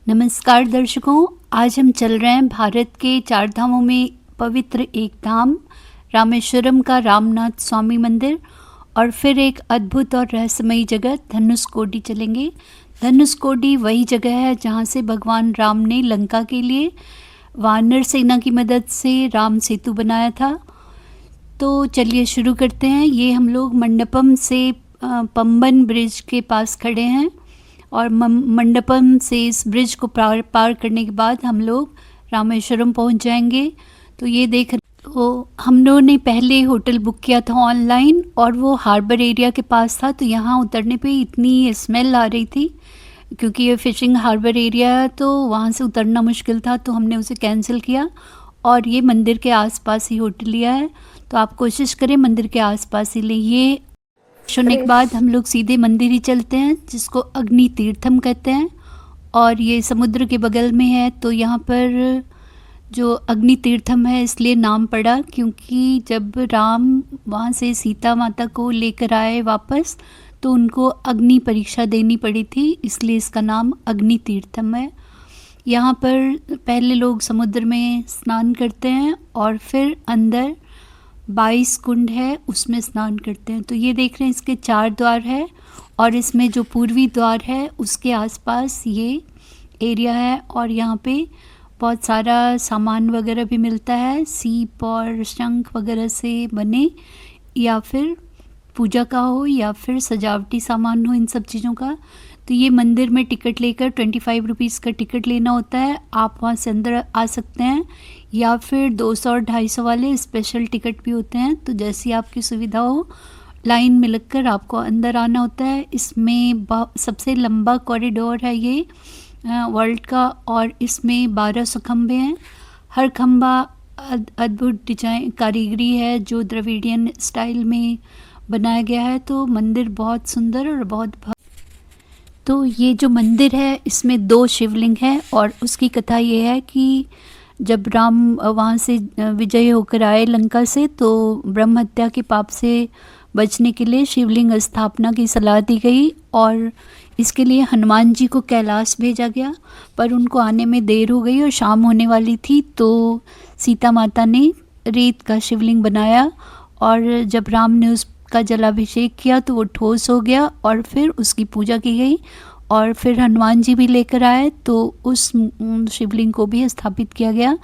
नमस्कार दर्शकों, आज हम चल रहे हैं भारत के चार धामों में पवित्र एक धाम रामेश्वरम का रामनाथ स्वामी मंदिर और फिर एक अद्भुत और रहस्यमयी जगह धनुषकोडी चलेंगे। धनुषकोडी वही जगह है जहां से भगवान राम ने लंका के लिए वानर सेना की मदद से राम सेतु बनाया था। तो चलिए शुरू करते हैं। ये हम लोग मंडपम से पंबन ब्रिज के पास खड़े हैं और मंडपम से इस ब्रिज को पार करने के बाद हम लोग रामेश्वरम पहुंच जाएंगे। तो ये देख, तो हम लोगों ने पहले होटल बुक किया था ऑनलाइन और वो हार्बर एरिया के पास था। तो यहाँ उतरने पे इतनी स्मेल आ रही थी क्योंकि ये फिशिंग हार्बर एरिया है, तो वहाँ से उतरना मुश्किल था, तो हमने उसे कैंसिल किया और ये मंदिर के आसपास ही होटल लिया है। तो आप कोशिश करें मंदिर के आसपास ही ले। ये सुनने के बाद हम लोग सीधे मंदिर ही चलते हैं जिसको अग्नि तीर्थम कहते हैं और ये समुद्र के बगल में है। तो यहाँ पर जो अग्नि तीर्थम है इसलिए नाम पड़ा क्योंकि जब राम वहाँ से सीता माता को लेकर आए वापस तो उनको अग्नि परीक्षा देनी पड़ी थी, इसलिए इसका नाम अग्नि तीर्थम है। यहाँ पर पहले लोग समुद्र में स्नान करते हैं और फिर अंदर 22 कुंड है उसमें स्नान करते हैं। तो ये देख रहे हैं इसके 4 द्वार है और इसमें जो पूर्वी द्वार है उसके आसपास ये एरिया है और यहाँ पे बहुत सारा सामान वगैरह भी मिलता है, सीप और शंख वगैरह से बने, या फिर पूजा का हो या फिर सजावटी सामान हो, इन सब चीज़ों का। तो ये मंदिर में टिकट लेकर 25 रुपीज़ का टिकट लेना होता है, आप वहाँ से अंदर आ सकते हैं, या फिर 200 और 250 वाले स्पेशल टिकट भी होते हैं। तो जैसी आपकी सुविधा हो लाइन में लगकर आपको अंदर आना होता है। इसमें सबसे लंबा कॉरिडोर है ये वर्ल्ड का और इसमें 1200 खंभे हैं। हर खंभा अद्भुत डिजाइन कारीगरी है जो द्रविडियन स्टाइल में बनाया गया है। तो मंदिर बहुत सुंदर और बहुत तो ये जो मंदिर है इसमें 2 शिवलिंग है और उसकी कथा ये है कि जब राम वहाँ से विजय होकर आए लंका से तो ब्रह्म हत्या के पाप से बचने के लिए शिवलिंग स्थापना की सलाह दी गई और इसके लिए हनुमान जी को कैलाश भेजा गया, पर उनको आने में देर हो गई और शाम होने वाली थी। तो सीता माता ने रेत का शिवलिंग बनाया और जब राम ने उसका जलाभिषेक किया तो वो ठोस हो गया और फिर उसकी पूजा की गई और फिर हनुमान जी भी लेकर आए तो उस शिवलिंग को भी स्थापित किया गया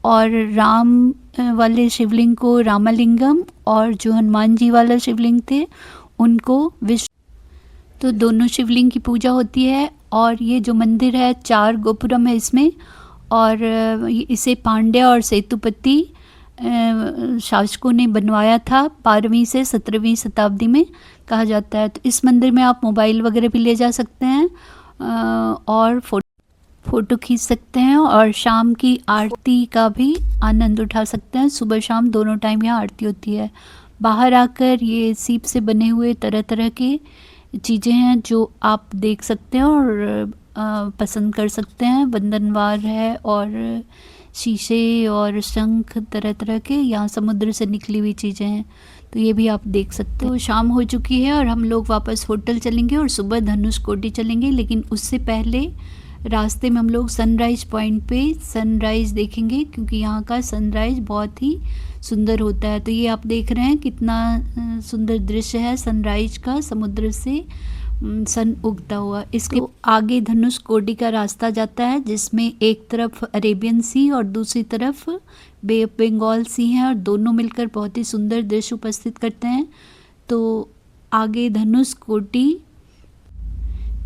और राम वाले शिवलिंग को रामलिंगम और जो हनुमान जी वाला शिवलिंग थे उनको विष्णु। तो दोनों शिवलिंग की पूजा होती है और ये जो मंदिर है 4 गोपुरम है इसमें और इसे पांड्या और सेतुपति शासकों ने बनवाया था 12वीं से 17वीं शताब्दी में कहा जाता है। तो इस मंदिर में आप मोबाइल वगैरह भी ले जा सकते हैं और फ़ोटो खींच सकते हैं और शाम की आरती का भी आनंद उठा सकते हैं। सुबह शाम दोनों टाइम यहाँ आरती होती है। बाहर आकर ये सीप से बने हुए तरह तरह के चीज़ें हैं जो आप देख सकते हैं और पसंद कर सकते हैं। बंधनवार है और शीशे और शंख तरह तरह के यहाँ समुद्र से निकली हुई चीज़ें हैं, तो ये भी आप देख सकते हो। शाम हो चुकी है और हम लोग वापस होटल चलेंगे और सुबह धनुषकोडी चलेंगे, लेकिन उससे पहले रास्ते में हम लोग सनराइज़ पॉइंट पे सनराइज़ देखेंगे क्योंकि यहाँ का सनराइज़ बहुत ही सुंदर होता है। तो ये आप देख रहे हैं कितना सुंदर दृश्य है सनराइज का, समुद्र से सन उगता हुआ। इसके आगे धनुषकोडी का रास्ता जाता है जिसमें एक तरफ अरेबियन सी और दूसरी तरफ बे ऑफ बंगाल सी है और दोनों मिलकर बहुत ही सुंदर दृश्य उपस्थित करते हैं। तो आगे धनुषकोडी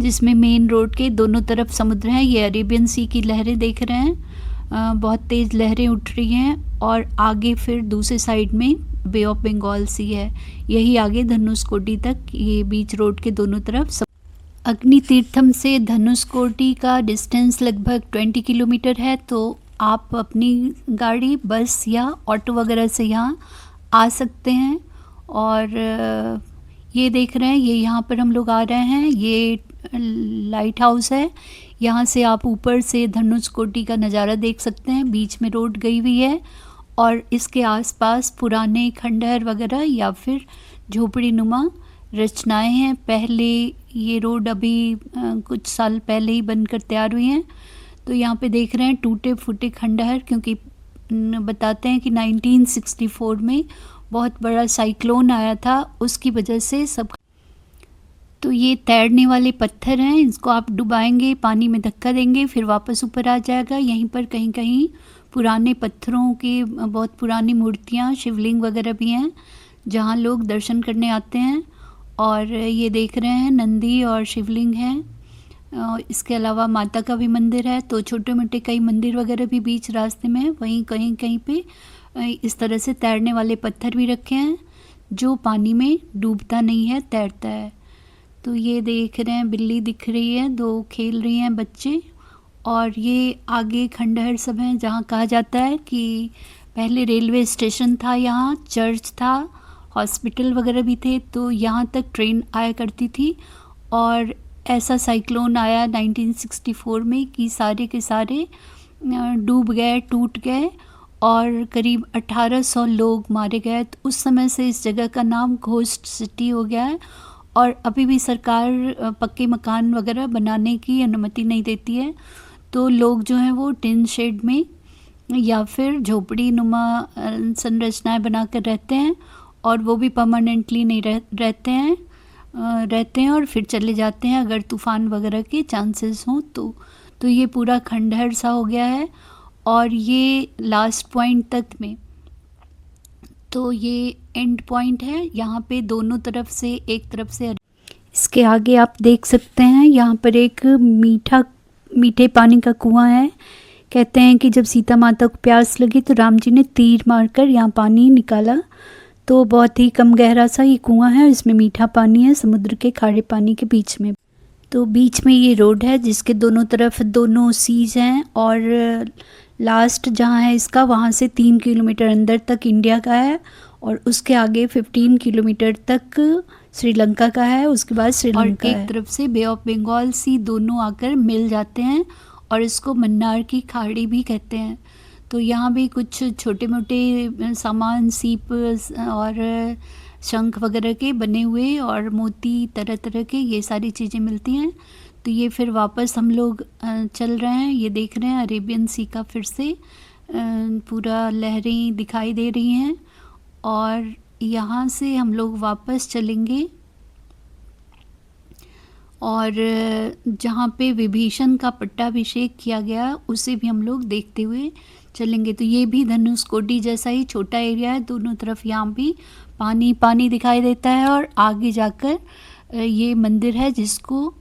जिसमें मेन रोड के दोनों तरफ समुद्र है, ये अरेबियन सी की लहरें देख रहे हैं, बहुत तेज़ लहरें उठ रही हैं और आगे फिर दूसरे साइड में बे ऑफ बंगाल सी है। यही आगे धनुषकोडी तक ये बीच रोड के दोनों तरफ अग्नि तीर्थम से धनुषकोडी का डिस्टेंस लगभग 20 किलोमीटर है। तो आप अपनी गाड़ी, बस या ऑटो वगैरह से यहाँ आ सकते हैं। और ये देख रहे हैं, ये यहाँ पर हम लोग आ रहे हैं, ये लाइट हाउस है। यहाँ से आप ऊपर से धनुषकोडी का नज़ारा देख सकते हैं। बीच में रोड गई हुई है और इसके आसपास पुराने खंडहर वगैरह या फिर झोपड़ी नुमा रचनाएं हैं। पहले ये रोड अभी कुछ साल पहले ही बनकर तैयार हुई हैं। तो यहाँ पे देख रहे हैं टूटे फूटे खंडहर, क्योंकि बताते हैं कि 1964 में बहुत बड़ा साइक्लोन आया था, उसकी वजह से सब। तो ये तैरने वाले पत्थर हैं, इसको आप डुबाएंगे, पानी में धक्का देंगे, फिर वापस ऊपर आ जाएगा। यहीं पर कहीं कहीं पुराने पत्थरों की बहुत पुरानी मूर्तियाँ, शिवलिंग वगैरह भी हैं, जहाँ लोग दर्शन करने आते हैं। और ये देख रहे हैं नंदी और शिवलिंग हैं। इसके अलावा माता का भी मंदिर है। तो छोटे मोटे कई मंदिर वगैरह भी बीच रास्ते में, वहीं कहीं कहीं पे इस तरह से तैरने वाले पत्थर भी रखे हैं, जो पानी में डूबता नहीं है, तैरता है। तो ये देख रहे हैं बिल्ली दिख रही है, दो खेल रही हैं बच्चे। और ये आगे खंडहर सब हैं, जहाँ कहा जाता है कि पहले रेलवे स्टेशन था, यहाँ चर्च था, हॉस्पिटल वगैरह भी थे, तो यहाँ तक ट्रेन आया करती थी। और ऐसा साइक्लोन आया 1964 में कि सारे के सारे डूब गए, टूट गए, और करीब 1800 लोग मारे गए। तो उस समय से इस जगह का नाम घोस्ट सिटी हो गया है। और अभी भी सरकार पक्के मकान वगैरह बनाने की अनुमति नहीं देती है, तो लोग जो हैं वो टिन शेड में या फिर झोपड़ी नुमा संरचनाएं बनाकर रहते हैं, और वो भी परमानेंटली नहीं रहते हैं और फिर चले जाते हैं अगर तूफ़ान वगैरह के चांसेस हों तो ये पूरा खंडहर सा हो गया है। और ये लास्ट पॉइंट तक में, तो ये एंड पॉइंट है, यहाँ पे दोनों तरफ से, एक तरफ से। इसके आगे आप देख सकते हैं यहाँ पर एक मीठे पानी का कुआं है। कहते हैं कि जब सीता माता को प्यास लगी तो राम जी ने तीर मारकर यहाँ पानी निकाला। तो बहुत ही कम गहरा सा ये कुआं है, इसमें मीठा पानी है समुद्र के खारे पानी के बीच में। तो बीच में ये रोड है जिसके दोनों तरफ दोनों सीज हैं, और लास्ट जहाँ है इसका, वहाँ से 3 किलोमीटर अंदर तक इंडिया का है, और उसके आगे 15 किलोमीटर तक श्रीलंका का है। उसके बाद श्रीलंका एक तरफ से बे ऑफ बंगाल सी दोनों आकर मिल जाते हैं, और इसको मन्नार की खाड़ी भी कहते हैं। तो यहाँ भी कुछ छोटे मोटे सामान, सीप और शंख वगैरह के बने हुए, और मोती तरह तरह के, ये सारी चीज़ें मिलती हैं। तो ये फिर वापस हम लोग चल रहे हैं। ये देख रहे हैं अरेबियन सी का फिर से पूरा लहरें दिखाई दे रही हैं, और यहाँ से हम लोग वापस चलेंगे, और जहाँ पे विभीषण का पट्टाभिषेक किया गया उसे भी हम लोग देखते हुए चलेंगे। तो ये भी धनुषकोडी जैसा ही छोटा एरिया है, दोनों तरफ यहाँ भी पानी पानी दिखाई देता है। और आगे जाकर ये मंदिर है जिसको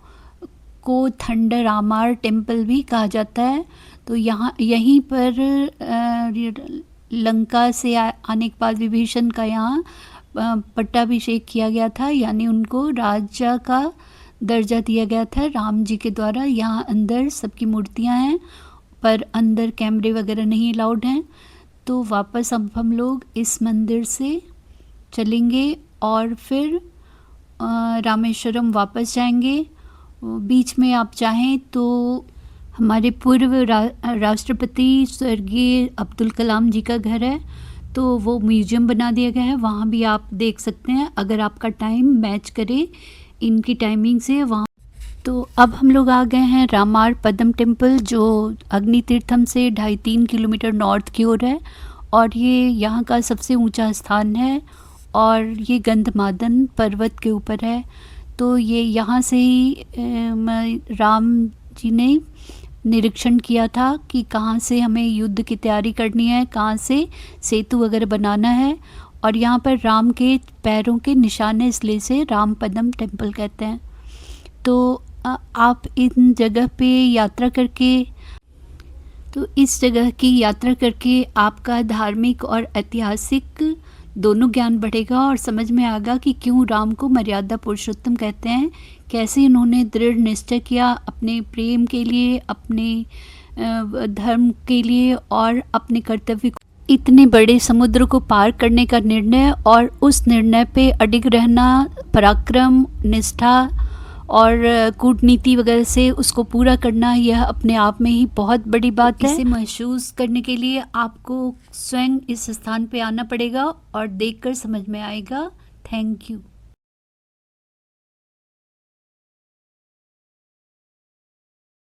थंडर आमार टेम्पल भी कहा जाता है। तो यहीं पर लंका से आने के बाद विभीषण का यहाँ पट्टाभिषेक किया गया था, यानी उनको राजा का दर्जा दिया गया था राम जी के द्वारा। यहाँ अंदर सबकी मूर्तियाँ हैं, पर अंदर कैमरे वगैरह नहीं अलाउड हैं। तो वापस अब हम लोग इस मंदिर से चलेंगे और फिर रामेश्वरम वापस जाएंगे। बीच में आप चाहें तो हमारे पूर्व राष्ट्रपति स्वर्गीय अब्दुल कलाम जी का घर है, तो वो म्यूजियम बना दिया गया है, वहाँ भी आप देख सकते हैं अगर आपका टाइम मैच करे इनकी टाइमिंग से वहाँ। तो अब हम लोग आ गए हैं रामार पद्म टेम्पल, जो अग्नि तीर्थम से 2.5-3 किलोमीटर नॉर्थ की ओर है, और ये यहाँ का सबसे ऊंचा स्थान है, और ये गंधमादन पर्वत के ऊपर है। तो ये यहाँ से ही राम जी ने निरीक्षण किया था कि कहाँ से हमें युद्ध की तैयारी करनी है, कहाँ से सेतु वगैरह बनाना है, और यहाँ पर राम के पैरों के निशान है, इसलिए से राम पद्म टेम्पल कहते हैं। तो आप इन जगह पे यात्रा करके, तो इस जगह की यात्रा करके आपका धार्मिक और ऐतिहासिक दोनों ज्ञान बढ़ेगा, और समझ में आएगा कि क्यों राम को मर्यादा पुरुषोत्तम कहते हैं, कैसे इन्होंने दृढ़ निश्चय किया अपने प्रेम के लिए, अपने धर्म के लिए और अपने कर्तव्य को, इतने बड़े समुद्र को पार करने का निर्णय, और उस निर्णय पे अडिग रहना, पराक्रम, निष्ठा और कूटनीति वगैरह से उसको पूरा करना, यह अपने आप में ही बहुत बड़ी बात है। इसे महसूस करने के लिए आपको स्वयं इस स्थान पे आना पड़ेगा और देखकर समझ में आएगा। Thank you.